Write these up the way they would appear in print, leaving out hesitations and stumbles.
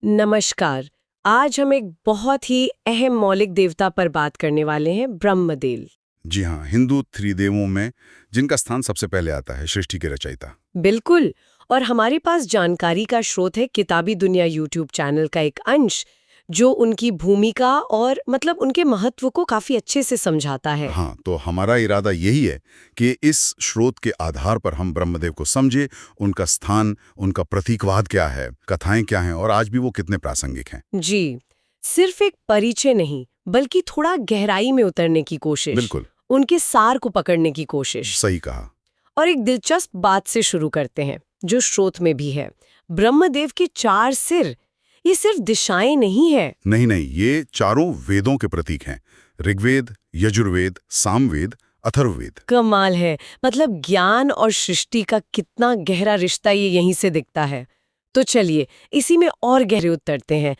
नमस्कार। आज हम एक बहुत ही अहम मौलिक देवता पर बात करने वाले हैं, ब्रह्मदेव। जी हाँ, हिंदू त्रिदेवों में जिनका स्थान सबसे पहले आता है, सृष्टि के रचयिता। बिल्कुल। और हमारे पास जानकारी का स्रोत है किताबी दुनिया यूट्यूब चैनल का एक अंश, जो उनकी भूमिका और मतलब उनके महत्व को काफी अच्छे से समझाता है। हाँ, तो हमारा इरादा यही है कि इस स्रोत के आधार पर हम ब्रह्मदेव को समझे, उनका स्थान, उनका प्रतीकवाद क्या है, कथाएं क्या हैं और आज भी वो कितने प्रासंगिक हैं। जी, सिर्फ एक परिचय नहीं, बल्कि थोड़ा गहराई में उतरने की कोशिश, बिल्कुल उनके सार को पकड़ने की कोशिश। सही कहा। और एक दिलचस्प बात से शुरू करते हैं, जो स्रोत में भी है। ब्रह्मदेव के 4 सिर, ये सिर्फ दिशाएं नहीं है। नहीं नहीं, ये चारों वेदों के प्रतीक हैं। ऋग्वेद, यजुर्वेद, सामवेद, अथर्ववेद। कमाल है। मतलब ज्ञान और सृष्टि का कितना गहरा रिश्ता ये यहीं से दिखता है। तो चलिए इसी में और गहरे उतरते हैं।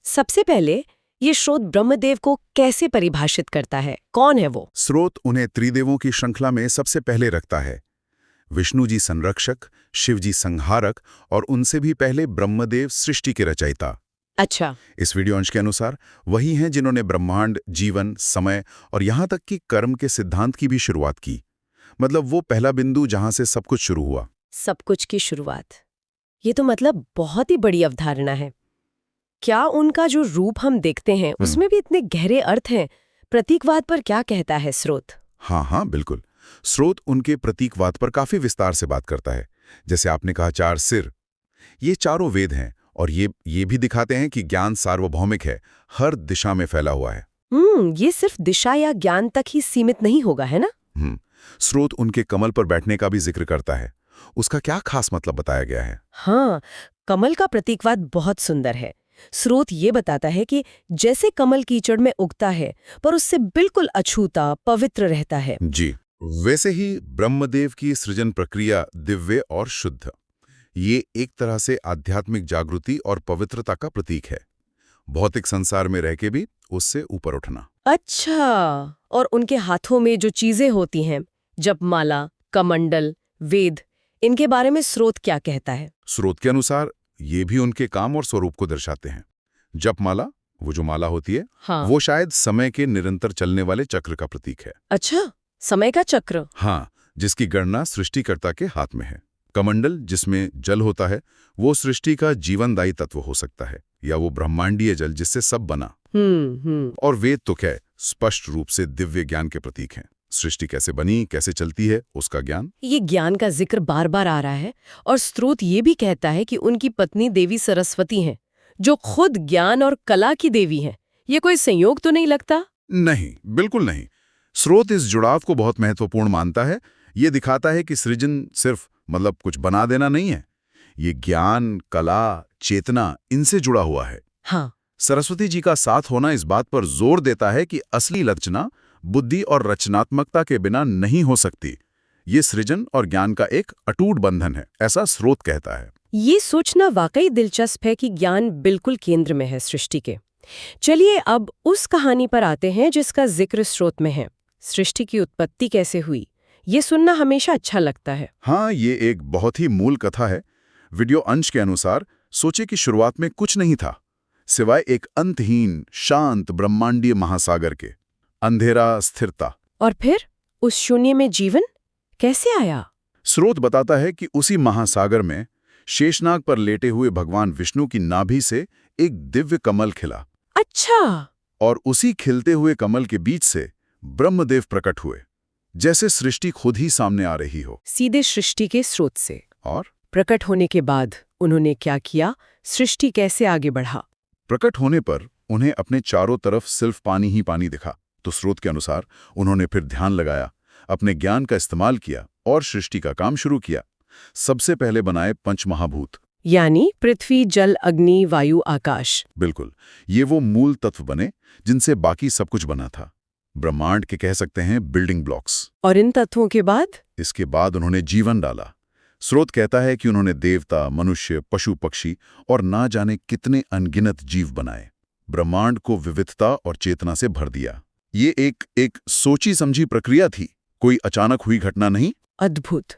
सबसे पहले ये स्रोत ब्रह्मदेव को कैसे परिभाषित करता है? कौन है वो? स्रोत उन्हें त्रिदेवों की श्रृंखला में सबसे पहले रखता है। विष्णु जी संरक्षक, शिव जी संहारक और उनसे भी पहले ब्रह्मदेव सृष्टि के रचयिता। अच्छा। इस वीडियो अंश के अनुसार वही हैं जिन्होंने ब्रह्मांड, जीवन, समय और यहाँ तक कि कर्म के सिद्धांत की भी शुरुआत की। मतलब वो पहला बिंदु जहाँ से सब कुछ शुरू हुआ। सब कुछ की शुरुआत, ये तो मतलब बहुत ही बड़ी अवधारणा है। क्या उनका जो रूप हम देखते हैं उसमें भी इतने गहरे अर्थ हैं? प्रतीकवाद पर क्या कहता है स्रोत? हाँ हाँ बिल्कुल। स्रोत उनके प्रतीकवाद पर काफी विस्तार से बात करता है। जैसे आपने कहा 4 सिर, ये चारों वेद हैं और ये भी दिखाते हैं कि ज्ञान सार्वभौमिक है, हर दिशा में फैला हुआ है। ये सिर्फ दिशा या ज्ञान तक ही सीमित नहीं होगा, है ना? स्रोत उनके कमल पर बैठने का भी जिक्र करता है। उसका क्या खास मतलब बताया गया है? हाँ, कमल का प्रतीकवाद बहुत सुंदर है। स्रोत ये बताता है कि जैसे कमल कीचड़ में उगता है, पर उससे बिल्कुल अछूता, पवित्र रहता है। जी, वैसे ही ब्रह्मदेव की सृजन प्रक्रिया दिव्य और शुद्ध। ये एक तरह से आध्यात्मिक जागृति और पवित्रता का प्रतीक है। भौतिक संसार में रह के भी उससे ऊपर उठना। अच्छा, और उनके हाथों में जो चीजें होती हैं, जपमाला, कमंडल, वेद, इनके बारे में स्रोत क्या कहता है? स्रोत के अनुसार ये भी उनके काम और स्वरूप को दर्शाते हैं। जपमाला, वो जो माला होती है, हाँ। वो शायद समय के निरंतर चलने वाले चक्र का प्रतीक है। अच्छा, समय का चक्र। हाँ, जिसकी गणना सृष्टिकर्ता के हाथ में है। कमंडल, जिसमें जल होता है, वो सृष्टि का जीवनदायी तत्व हो सकता है, या वो ब्रह्मांडीय जल जिससे सब बना। और वेद तो क्या, स्पष्ट रूप से दिव्य ज्ञान के प्रतीक हैं। सृष्टि कैसे बनी, कैसे चलती है, उसका ज्ञान। ये ज्ञान का जिक्र बार बार आ रहा है। और स्रोत ये भी कहता है कि उनकी पत्नी देवी सरस्वती हैं, जो खुद ज्ञान और कला की देवी हैं। ये कोई संयोग तो नहीं लगता? नहीं, बिल्कुल नहीं। स्रोत इस जुड़ाव को बहुत महत्वपूर्ण मानता है। ये दिखाता है कि सृजन सिर्फ मतलब कुछ बना देना नहीं है। ये ज्ञान, कला, चेतना, इनसे जुड़ा हुआ है। हाँ। सरस्वती जी का साथ होना इस बात पर जोर देता है कि असली रचना बुद्धि और रचनात्मकता के बिना नहीं हो सकती। ये सृजन और ज्ञान का एक अटूट बंधन है, ऐसा स्रोत कहता है। ये सोचना वाकई दिलचस्प है कि ज्ञान बिल्कुल केंद्र में है सृष्टि के। चलिए अब उस कहानी पर आते हैं जिसका जिक्र स्रोत में है। सृष्टि की उत्पत्ति कैसे हुई, ये सुनना हमेशा अच्छा लगता है। हाँ, ये एक बहुत ही मूल कथा है। वीडियो अंश के अनुसार सोचे कि शुरुआत में कुछ नहीं था, सिवाय एक अंतहीन, शांत ब्रह्मांडीय महासागर के। अंधेरा, स्थिरता। और फिर उस शून्य में जीवन कैसे आया? स्रोत बताता है कि उसी महासागर में शेषनाग पर लेटे हुए भगवान विष्णु की नाभि से एक दिव्य कमल खिला। अच्छा। और उसी खिलते हुए कमल के बीच से ब्रह्मदेव प्रकट हुए, जैसे सृष्टि खुद ही सामने आ रही हो। सीधे सृष्टि के स्रोत से। और प्रकट होने के बाद उन्होंने क्या किया? सृष्टि कैसे आगे बढ़ा? प्रकट होने पर उन्हें अपने चारों तरफ सिर्फ पानी ही पानी दिखा। तो स्रोत के अनुसार उन्होंने फिर ध्यान लगाया, अपने ज्ञान का इस्तेमाल किया और सृष्टि का काम शुरू किया। सबसे पहले बनाए पंचमहाभूत, यानी पृथ्वी, जल, अग्नि, वायु, आकाश। बिल्कुल, ये वो मूल तत्व बने जिनसे बाकी सब कुछ बना था। ब्रह्मांड के कह सकते हैं बिल्डिंग ब्लॉक्स। और इन तत्वों के बाद? इसके बाद उन्होंने जीवन डाला। स्रोत कहता है कि उन्होंने देवता, मनुष्य, पशु, पक्षी और ना जाने कितने अनगिनत जीव बनाए। ब्रह्मांड को विविधता और चेतना से भर दिया। ये एक सोची समझी प्रक्रिया थी, कोई अचानक हुई घटना नहीं। अद्भुत।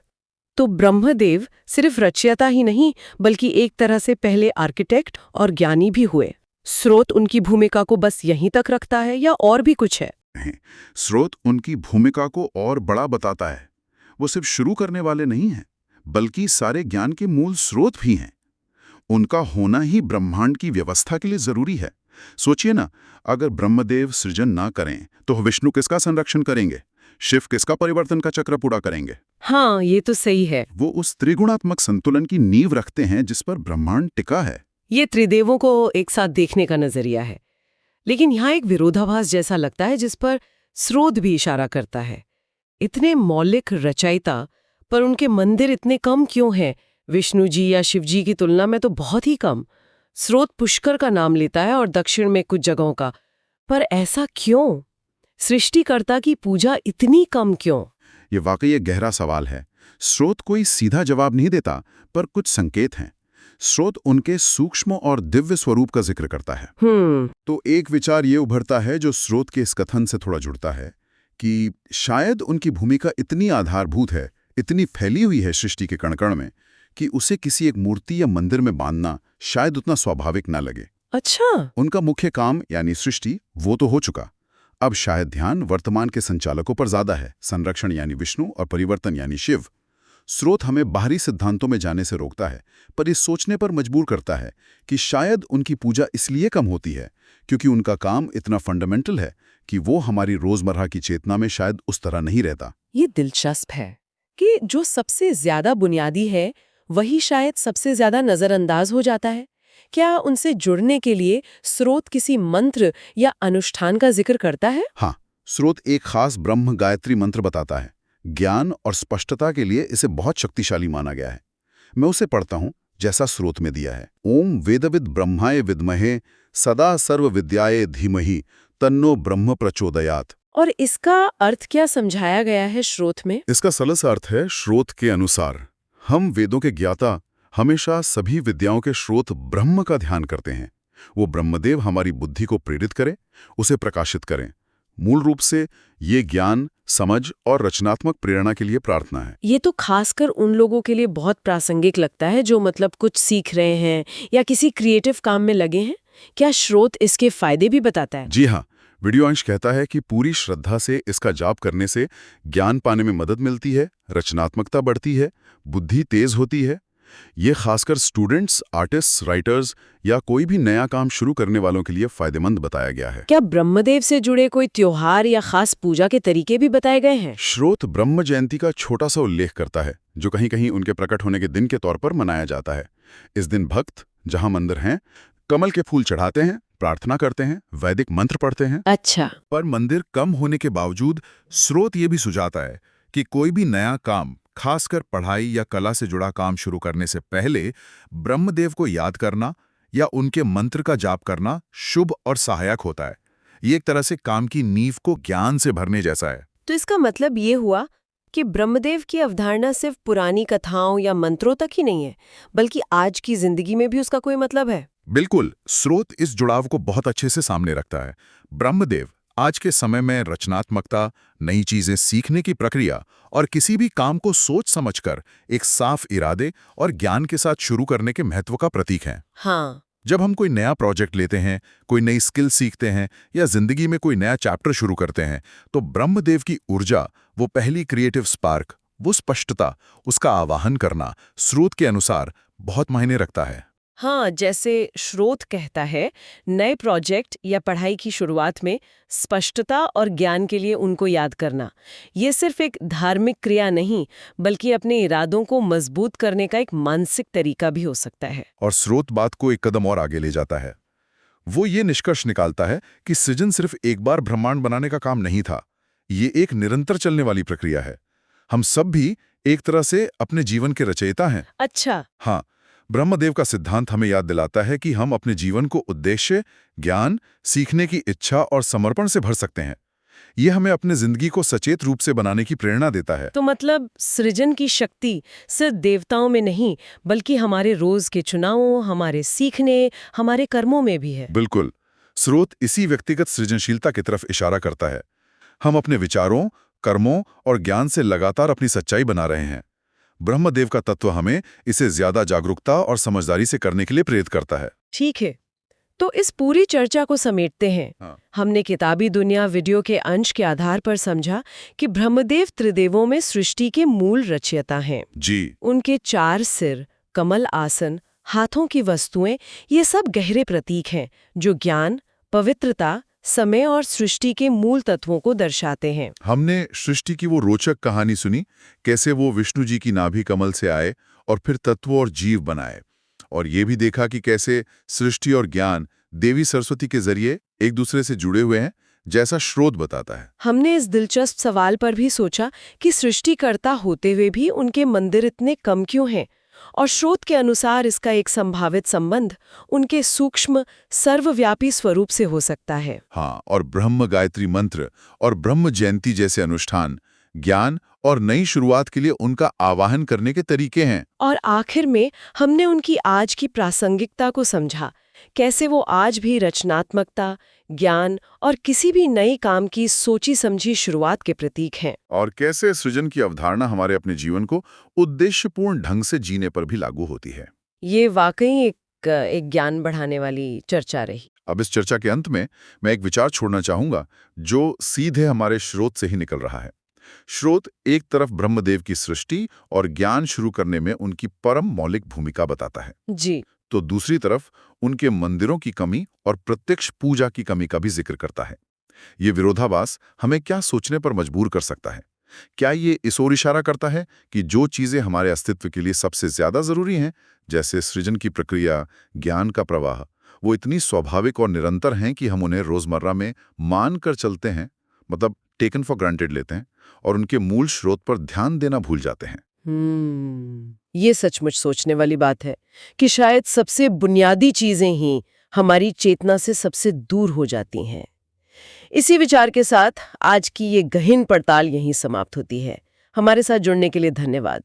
तो ब्रह्मदेव सिर्फ रचयिता ही नहीं बल्कि एक तरह से पहले आर्किटेक्ट और ज्ञानी भी हुए। स्रोत उनकी भूमिका को बस यहीं तक रखता है या और भी कुछ है? स्रोत उनकी भूमिका को और बड़ा बताता है। वो सिर्फ शुरू करने वाले नहीं हैं, बल्कि सारे ज्ञान के मूल स्रोत भी हैं। उनका होना ही ब्रह्मांड की व्यवस्था के लिए जरूरी है। सोचिए ना, अगर ब्रह्मदेव सृजन ना करें तो विष्णु किसका संरक्षण करेंगे? शिव किसका परिवर्तन का चक्र पूरा करेंगे? हाँ, ये तो सही है। वो उस त्रिगुणात्मक संतुलन की नींव रखते हैं जिस पर ब्रह्मांड टिका है। ये त्रिदेवों को एक साथ देखने का नजरिया है। लेकिन यहाँ एक विरोधाभास जैसा लगता है जिस पर स्रोत भी इशारा करता है। इतने मौलिक रचयिता पर उनके मंदिर इतने कम क्यों हैं? विष्णु जी या शिव जी की तुलना में तो बहुत ही कम। स्रोत पुष्कर का नाम लेता है और दक्षिण में कुछ जगहों का, पर ऐसा क्यों? सृष्टिकर्ता की पूजा इतनी कम क्यों? ये वाकई एक गहरा सवाल है। स्रोत कोई सीधा जवाब नहीं देता, पर कुछ संकेत हैं। स्रोत उनके सूक्ष्म और दिव्य स्वरूप का जिक्र करता है। तो एक विचार ये उभरता है जो स्रोत के इस कथन से थोड़ा जुड़ता है कि शायद उनकी भूमिका इतनी आधारभूत है, इतनी फैली हुई है सृष्टि के कण-कण में, कि उसे किसी एक मूर्ति या मंदिर में बांधना शायद उतना स्वाभाविक ना लगे। अच्छा, उनका मुख्य काम यानी सृष्टि वो तो हो चुका। अब शायद ध्यान वर्तमान के संचालकों पर ज्यादा है, संरक्षण यानी विष्णु और परिवर्तन यानी शिव। स्रोत हमें बाहरी सिद्धांतों में जाने से रोकता है, पर इस सोचने पर मजबूर करता है कि शायद उनकी पूजा इसलिए कम होती है क्योंकि उनका काम इतना फंडामेंटल है कि वो हमारी रोजमर्रा की चेतना में शायद उस तरह नहीं रहता। ये दिलचस्प है कि जो सबसे ज्यादा बुनियादी है वही शायद सबसे ज्यादा नजरअंदाज हो जाता है। क्या उनसे जुड़ने के लिए स्रोत किसी मंत्र या अनुष्ठान का जिक्र करता है? हाँ, स्रोत एक खास ब्रह्म गायत्री मंत्र बताता है। ज्ञान और स्पष्टता के लिए इसे बहुत शक्तिशाली माना गया है। मैं उसे पढ़ता हूं जैसा स्रोत में दिया है। ओम वेदविद ब्रह्माय विद्महे सदा सर्व विद्याये धीमहि तन्नो ब्रह्म प्रचोदयात्। और इसका अर्थ क्या समझाया गया है स्रोत में? इसका सरल अर्थ है, स्रोत के अनुसार हम वेदों के ज्ञाता हमेशा सभी विद्याओं के स्रोत ब्रह्म का ध्यान करते हैं। वो ब्रह्मदेव हमारी बुद्धि को प्रेरित करें, उसे प्रकाशित करें। मूल रूप से ये ज्ञान, समझ और रचनात्मक प्रेरणा के लिए प्रार्थना है। ये तो खासकर उन लोगों के लिए बहुत प्रासंगिक लगता है जो मतलब कुछ सीख रहे हैं या किसी क्रिएटिव काम में लगे हैं। क्या स्रोत इसके फायदे भी बताता है? जी हाँ, वीडियो अंश कहता है कि पूरी श्रद्धा से इसका जाप करने से ज्ञान पाने में मदद मिलती है, रचनात्मकता बढ़ती है, बुद्धि तेज होती है। ये खासकर स्टूडेंट्स, आर्टिस्ट्स, राइटर्स या कोई भी नया काम शुरू करने वालों के लिए फायदेमंद बताया गया है। क्या ब्रह्मदेव से जुड़े कोई त्योहार या खास पूजा के तरीके भी बताए गए हैं? स्रोत ब्रह्म जयंती का छोटा सा उल्लेख करता है, जो कहीं-कहीं उनके प्रकट होने के दिन के तौर पर मनाया जाता है। इस दिन भक्त जहां मंदिर हैं, कमल के फूल चढ़ाते हैं, प्रार्थना करते हैं, वैदिक मंत्र पढ़ते हैं। अच्छा, पर मंदिर कम होने के बावजूद स्रोत ये भी सुझाता है कि कोई भी नया काम, खासकर पढ़ाई या कला से जुड़ा काम शुरू करने से पहले ब्रह्मदेव को याद करना या उनके मंत्र का जाप करना शुभ और सहायक होता है। ये एक तरह से काम की नींव को ज्ञान से भरने जैसा है। तो इसका मतलब ये हुआ कि ब्रह्मदेव की अवधारणा सिर्फ पुरानी कथाओं या मंत्रों तक ही नहीं है, बल्कि आज की जिंदगी में भी उसका कोई मतलब है। बिल्कुल, स्रोत इस जुड़ाव को बहुत अच्छे से सामने रखता है। ब्रह्मदेव आज के समय में रचनात्मकता, नई चीजें सीखने की प्रक्रिया और किसी भी काम को सोच समझकर एक साफ इरादे और ज्ञान के साथ शुरू करने के महत्व का प्रतीक हैं। हाँ, जब हम कोई नया प्रोजेक्ट लेते हैं, कोई नई स्किल सीखते हैं या जिंदगी में कोई नया चैप्टर शुरू करते हैं, तो ब्रह्मदेव की ऊर्जा, वो पहली क्रिएटिव स्पार्क, वो स्पष्टता, उसका आवाहन करना स्रोत के अनुसार बहुत मायने रखता है। हाँ, जैसे स्रोत कहता है, नए प्रोजेक्ट या पढ़ाई की शुरुआत में स्पष्टता और ज्ञान के लिए उनको याद करना, ये सिर्फ एक धार्मिक क्रिया नहीं, बल्कि अपने इरादों को मजबूत करने का एक मानसिक तरीका भी हो सकता है। और स्रोत बात को एक कदम और आगे ले जाता है। वो ये निष्कर्ष निकालता है कि सृजन सिर्फ एक बार ब्रह्मांड बनाने का काम नहीं था, ये एक निरंतर चलने वाली प्रक्रिया है। हम सब भी एक तरह से अपने जीवन के रचयिता हैं। अच्छा, हाँ, ब्रह्मदेव का सिद्धांत हमें याद दिलाता है कि हम अपने जीवन को उद्देश्य, ज्ञान, सीखने की इच्छा और समर्पण से भर सकते हैं। ये हमें अपने जिंदगी को सचेत रूप से बनाने की प्रेरणा देता है। तो मतलब सृजन की शक्ति सिर्फ देवताओं में नहीं, बल्कि हमारे रोज के चुनावों, हमारे सीखने, हमारे कर्मों में भी है। बिल्कुल, स्रोत इसी व्यक्तिगत सृजनशीलता की तरफ इशारा करता है। हम अपने विचारों, कर्मों और ज्ञान से लगातार अपनी सच्चाई बना रहे हैं। ब्रह्मदेव का तत्व हमें इसे ज्यादा जागरूकता और समझदारी से करने के लिए प्रेरित करता है। ठीक है, तो इस पूरी चर्चा को समेटते हैं। हाँ। हमने किताबी दुनिया वीडियो के अंश के आधार पर समझा कि ब्रह्मदेव त्रिदेवों में सृष्टि के मूल रचयिता हैं। जी। उनके 4 सिर, कमल आसन, हाथों की वस्तुएं, ये सब गहरे प्रतीक हैं जो ज्ञान, पवित्रता, समय और सृष्टि के मूल तत्वों को दर्शाते हैं। हमने सृष्टि की वो रोचक कहानी सुनी, कैसे वो विष्णु जी की नाभि कमल से आए और फिर तत्व और जीव बनाए, और ये भी देखा कि कैसे सृष्टि और ज्ञान देवी सरस्वती के जरिए एक दूसरे से जुड़े हुए हैं, जैसा स्रोत बताता है। हमने इस दिलचस्प सवाल पर भी सोचा कि सृष्टिकर्ता होते हुए भी उनके मंदिर इतने कम क्यों हैं, और स्रोत के अनुसार इसका एक संभावित संबंध उनके सूक्ष्म सर्वव्यापी स्वरूप से हो सकता है। हाँ, और ब्रह्म गायत्री मंत्र और ब्रह्म जयंती जैसे अनुष्ठान ज्ञान और नई शुरुआत के लिए उनका आवाहन करने के तरीके हैं। और आखिर में हमने उनकी आज की प्रासंगिकता को समझा, कैसे वो आज भी रचनात्मकता, ज्ञान और किसी भी नए काम की सोची समझी शुरुआत के प्रतीक हैं। और कैसे सृजन की अवधारणा हमारे अपने जीवन को उद्देश्यपूर्ण ढंग से जीने पर भी लागू होती है। ये वाकई एक ज्ञान बढ़ाने वाली चर्चा रही। अब इस चर्चा के अंत में मैं एक विचार छोड़ना चाहूंगा जो सीधे हमारे स्रोत से ही निकल रहा है। स्रोत एक तरफ ब्रह्मदेव की सृष्टि और ज्ञान शुरू करने में उनकी परम मौलिक भूमिका बताता है, जी। तो दूसरी तरफ उनके मंदिरों की कमी और प्रत्यक्ष पूजा की कमी का भी जिक्र करता है। ये विरोधाभास हमें क्या सोचने पर मजबूर कर सकता है? क्या ये इस ओर इशारा करता है कि जो चीजें हमारे अस्तित्व के लिए सबसे ज्यादा जरूरी हैं, जैसे सृजन की प्रक्रिया, ज्ञान का प्रवाह, वो इतनी स्वाभाविक और निरंतर हैं कि हम उन्हें रोजमर्रा में मान कर चलते हैं, मतलब टेकन फॉर ग्रांटेड लेते हैं, और उनके मूल स्रोत पर ध्यान देना भूल जाते हैं? ये सचमुच सोचने वाली बात है कि शायद सबसे बुनियादी चीजें ही हमारी चेतना से सबसे दूर हो जाती हैं। इसी विचार के साथ आज की ये गहन पड़ताल यहीं समाप्त होती है। हमारे साथ जुड़ने के लिए धन्यवाद।